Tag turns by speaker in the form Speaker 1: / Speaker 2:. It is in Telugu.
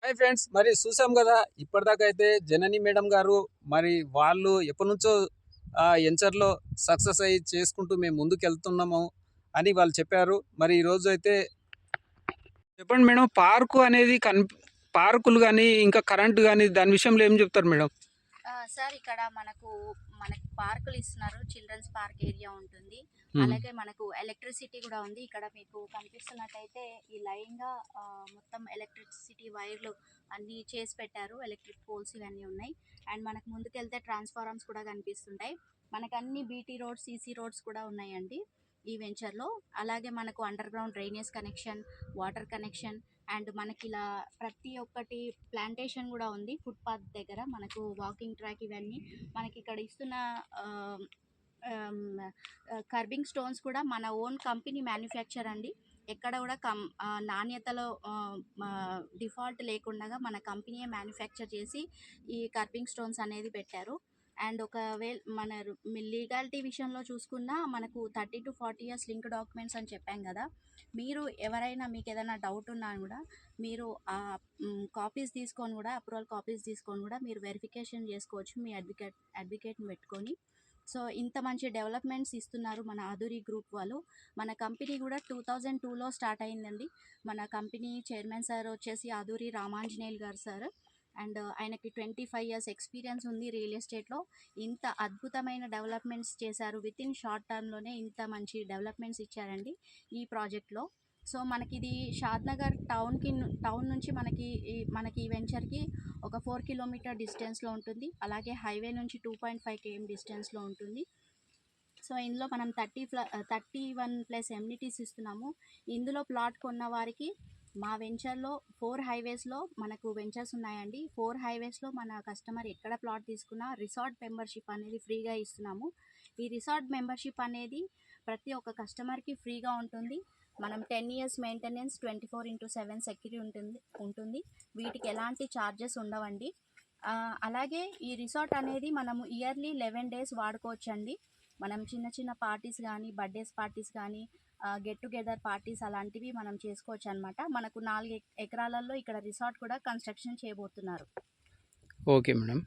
Speaker 1: హాయ్ ఫ్రెండ్స్, మరి చూసాం కదా ఇప్పటిదాకా అయితే జనని మేడం గారు మరి వాళ్ళు ఎప్పటి నుంచో ఎంచర్లో సక్సెస్ అయ్యి చేసుకుంటూ మేము ముందుకు వెళ్తున్నాము అని వాళ్ళు చెప్పారు. మరి ఈరోజు అయితే చెప్పండి మేడం, పార్కు అనేది పార్కులు కానీ ఇంకా కరెంటు కానీ దాని విషయంలో ఏం చెప్తారు మేడం?
Speaker 2: సార్ ఇక్కడ మనకు పార్కులు ఇస్తున్నారు. చిల్డ్రన్స్ పార్క్ ఏరియా ఉంటుంది.
Speaker 1: మ్మ్.
Speaker 2: అలాగే మనకు ఎలక్ట్రిసిటీ కూడా ఉంది. ఇక్కడ మీకు కనిపిస్తున్నట్టయితే ఈ లైన్గా మొత్తం ఎలక్ట్రిసిటీ వైర్లు అన్నీ చేసి పెట్టారు. ఎలక్ట్రిక్ పోల్స్ ఇవన్నీ ఉన్నాయి. అండ్ మనకు ముందుకెళ్తే ట్రాన్స్ఫార్మర్స్ కూడా కనిపిస్తుంటాయి. మనకు అన్ని బీటీ రోడ్స్, సీసీ రోడ్స్ కూడా ఉన్నాయండి ఈ వెంచర్లో. అలాగే మనకు under ground drainage connection, water connection, and మనకి ఇలా ప్రతి ఒక్కటి ప్లాంటేషన్ కూడా ఉంది. ఫుట్పాత్ దగ్గర మనకు వాకింగ్ ట్రాక్ ఇవన్నీ మనకి ఇక్కడ ఇస్తున్న కర్బింగ్ స్టోన్స్ కూడా మన ఓన్ కంపెనీ మ్యానుఫ్యాక్చర్ అండి. ఎక్కడ కూడా నాణ్యతలో డిఫాల్ట్ లేకుండా మన కంపెనీయే మ్యానుఫ్యాక్చర్ చేసి ఈ కర్బింగ్ స్టోన్స్ అనేది పెట్టారు. అండ్ ఒకవేళ మన లీగాలిటీ విషయంలో చూసుకున్నా మనకు 30 to 40 ఇయర్స్ లింక్ డాక్యుమెంట్స్ అని చెప్పాం కదా. మీరు ఎవరైనా మీకు ఏదైనా డౌట్ ఉన్నా కూడా మీరు కాపీస్ తీసుకొని కూడా అప్రూవల్ కాపీస్ తీసుకొని కూడా మీరు వెరిఫికేషన్ చేసుకోవచ్చు మీ అడ్వకేట్ని పెట్టుకొని. సో ఇంత మంచి డెవలప్మెంట్స్ ఇస్తున్నారు మన ఆధురి గ్రూప్ వాళ్ళు. మన కంపెనీ కూడా 2002లో స్టార్ట్ అయిందండి. మన కంపెనీ చైర్మన్ సార్ వచ్చేసి ఆధురి రామాంజనేయులు గారు సార్. అండ్ ఆయనకి 25 ఇయర్స్ ఎక్స్పీరియన్స్ ఉంది రియల్ ఎస్టేట్లో. ఇంత అద్భుతమైన డెవలప్మెంట్స్ చేశారు. విత్ ఇన్ షార్ట్ టర్మ్లోనే ఇంత మంచి డెవలప్మెంట్స్ ఇచ్చారండి ఈ ప్రాజెక్ట్లో. సో మనకి ఇది షాద్నగర్ టౌన్ నుంచి మనకి ఈ వెంచర్కి ఒక 4 కిలోమీటర్ డిస్టెన్స్లో ఉంటుంది. అలాగే హైవే నుంచి 2.5 km డిస్టెన్స్లో ఉంటుంది. సో ఇందులో మనం 31+ ఎమ్యూనిటీస్ ఇస్తున్నాము. ఇందులో ప్లాట్ కొన్న వారికి మా వెంచర్లో 4 హైవేస్లో మనకు వెంచర్స్ ఉన్నాయండి. 4 హైవేస్లో మన కస్టమర్ ఎక్కడ ప్లాట్ తీసుకున్నా రిసార్ట్ మెంబర్షిప్ అనేది ఫ్రీగా ఇస్తున్నాము. ఈ రిసార్ట్ మెంబర్షిప్ అనేది ప్రతి ఒక్క కస్టమర్కి ఫ్రీగా ఉంటుంది. మనం 10 ఇయర్స్ మెయింటెనెన్స్, 24/7 సెక్యూరిటీ ఉంటుంది. వీటికి ఎలాంటి ఛార్జెస్ ఉండవండి. అలాగే ఈ రిసార్ట్ అనేది మనము ఇయర్లీ 11 days వాడుకోవచ్చండి. మనం చిన్న చిన్న పార్టీస్ కానీ, బర్త్డేస్ పార్టీస్ కానీ, గెట్ టుగెదర్ పార్టీస్ అలాంటివి మనం చేసుకోవచ్చు అనమాట. మనకు 4 ఎకరాలలో ఇక్కడ రిసార్ట్ కూడా కన్స్ట్రక్షన్ చేయబోతున్నారు.
Speaker 1: Okay madam.